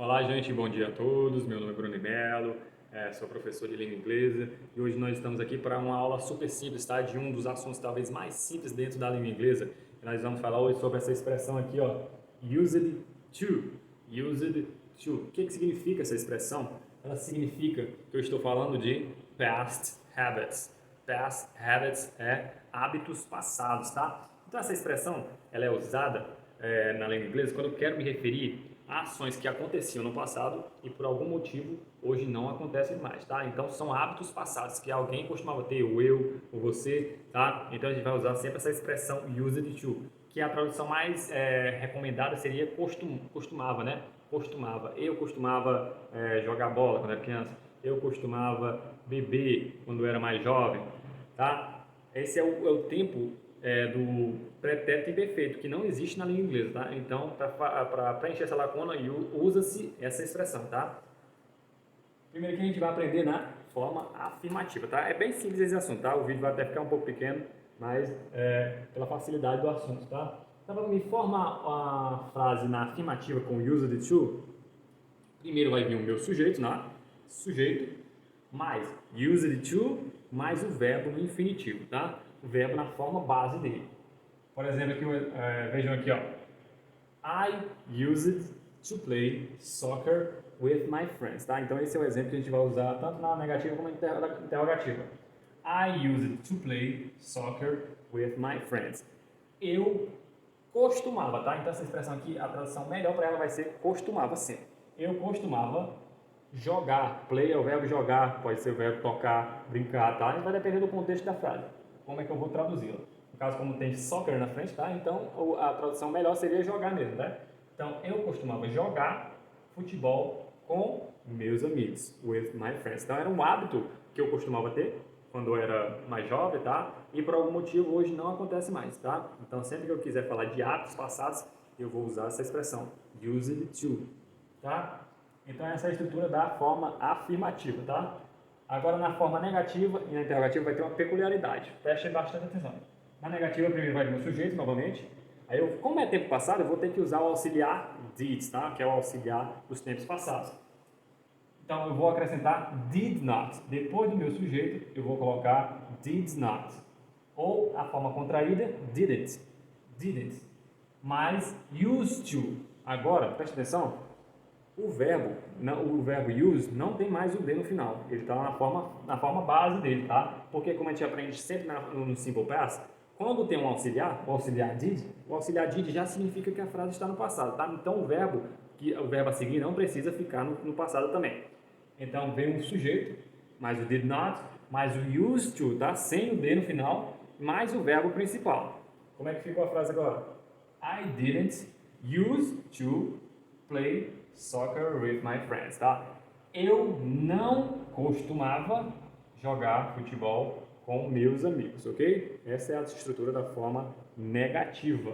Olá, gente, bom dia a todos. Meu nome é Bruno Melo, sou professor de língua inglesa e hoje nós estamos aqui para uma aula super simples, tá? De um dos assuntos talvez mais simples dentro da língua inglesa. E nós vamos falar hoje sobre essa expressão aqui, ó, used to. Used to. O que significa essa expressão? Ela significa que eu estou falando de past habits. Past habits é hábitos passados, tá? Então essa expressão ela é usada na língua inglesa quando eu quero me referir a ações que aconteciam no passado e por algum motivo hoje não acontecem mais, tá? Então são hábitos passados que alguém costumava ter, ou eu, ou você, tá? Então a gente vai usar sempre essa expressão used to, que a tradução mais recomendada seria costumava, né? Costumava. Eu costumava jogar bola quando era criança. Eu costumava beber quando era mais jovem, tá? Esse é o tempo do pretérito imperfeito, que não existe na língua inglesa, tá? Então, para preencher essa lacuna, usa-se essa expressão, tá? Primeiro que a gente vai aprender na forma afirmativa, tá? É bem simples esse assunto, tá? O vídeo vai até ficar um pouco pequeno, mas pela facilidade do assunto, tá? Então, para me formar a frase na afirmativa com used to, primeiro vai vir o meu sujeito, né? Sujeito, mais used to, mais o verbo no infinitivo, tá? O verbo na forma base dele. Por exemplo, aqui, vejam aqui, ó. I used to play soccer with my friends, tá? Então esse é o exemplo que a gente vai usar tanto na negativa como na interrogativa. I used to play soccer with my friends. Eu costumava, tá? Então essa expressão aqui, a tradução melhor para ela vai ser costumava sempre. Eu costumava jogar. Play é o verbo jogar, pode ser o verbo tocar, brincar, tá? Vai depender do contexto da frase. Como é que eu vou traduzi-la? No caso, como tem soccer na frente, tá? Então a tradução melhor seria jogar mesmo, tá? Então eu costumava jogar futebol com meus amigos, with my friends. Então era um hábito que eu costumava ter quando eu era mais jovem, tá? E por algum motivo hoje não acontece mais, tá? Então sempre que eu quiser falar de hábitos passados, eu vou usar essa expressão, used to, tá? Então essa é a estrutura da forma afirmativa, tá? Agora na forma negativa e na interrogativa vai ter uma peculiaridade. Prestem bastante atenção. Na negativa primeiro vai vir o sujeito novamente. Aí eu, como é tempo passado, eu vou ter que usar o auxiliar did, tá? Que é o auxiliar dos tempos passados. Então eu vou acrescentar did not. Depois do meu sujeito eu vou colocar did not. Ou a forma contraída, didn't. Didn't. Mais used to. Agora, preste atenção. O verbo use não tem mais o D no final. Ele está na forma base dele, tá? Porque como a gente aprende sempre no Simple Past, quando tem um auxiliar, o auxiliar did já significa que a frase está no passado, tá? Então o verbo a seguir não precisa ficar no passado também. Então vem o sujeito, mais o did not, mais o used to, tá? Sem o D no final, mais o verbo principal. Como é que ficou a frase agora? I didn't used to play soccer with my friends, tá? Eu não costumava jogar futebol com meus amigos, ok? Essa é a estrutura da forma negativa.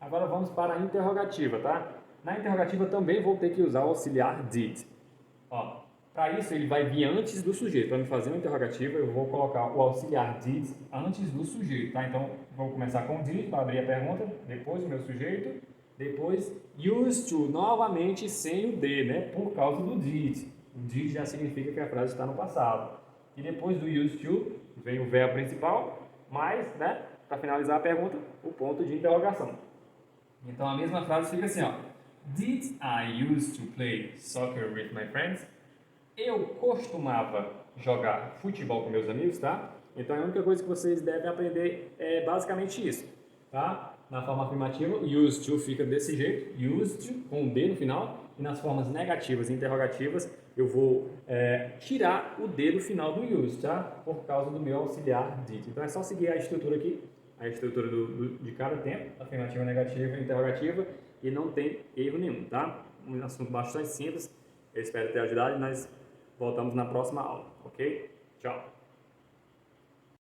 Agora vamos para a interrogativa, tá? Na interrogativa também vou ter que usar o auxiliar did. Ó, para isso ele vai vir antes do sujeito. Para me fazer uma interrogativa eu vou colocar o auxiliar did antes do sujeito, tá? Então vou começar com did para abrir a pergunta, depois o meu sujeito, depois used to novamente sem o D, né? Por causa do did. O did já significa que a frase está no passado. E depois do used to vem o verbo principal, mais, né? Para finalizar a pergunta, o ponto de interrogação. Então a mesma frase fica assim, ó. Did I used to play soccer with my friends? Eu costumava jogar futebol com meus amigos, tá? Então a única coisa que vocês devem aprender é basicamente isso, tá? Na forma afirmativa, used to fica desse jeito, used to, com o D no final, e nas formas negativas e interrogativas eu vou tirar o D do final do used, tá? Por causa do meu auxiliar did. Então é só seguir a estrutura aqui, a estrutura de cada tempo, afirmativa, negativa e interrogativa, e não tem erro nenhum, tá? Um assunto bastante simples, eu espero ter ajudado e nós voltamos na próxima aula, ok? Tchau!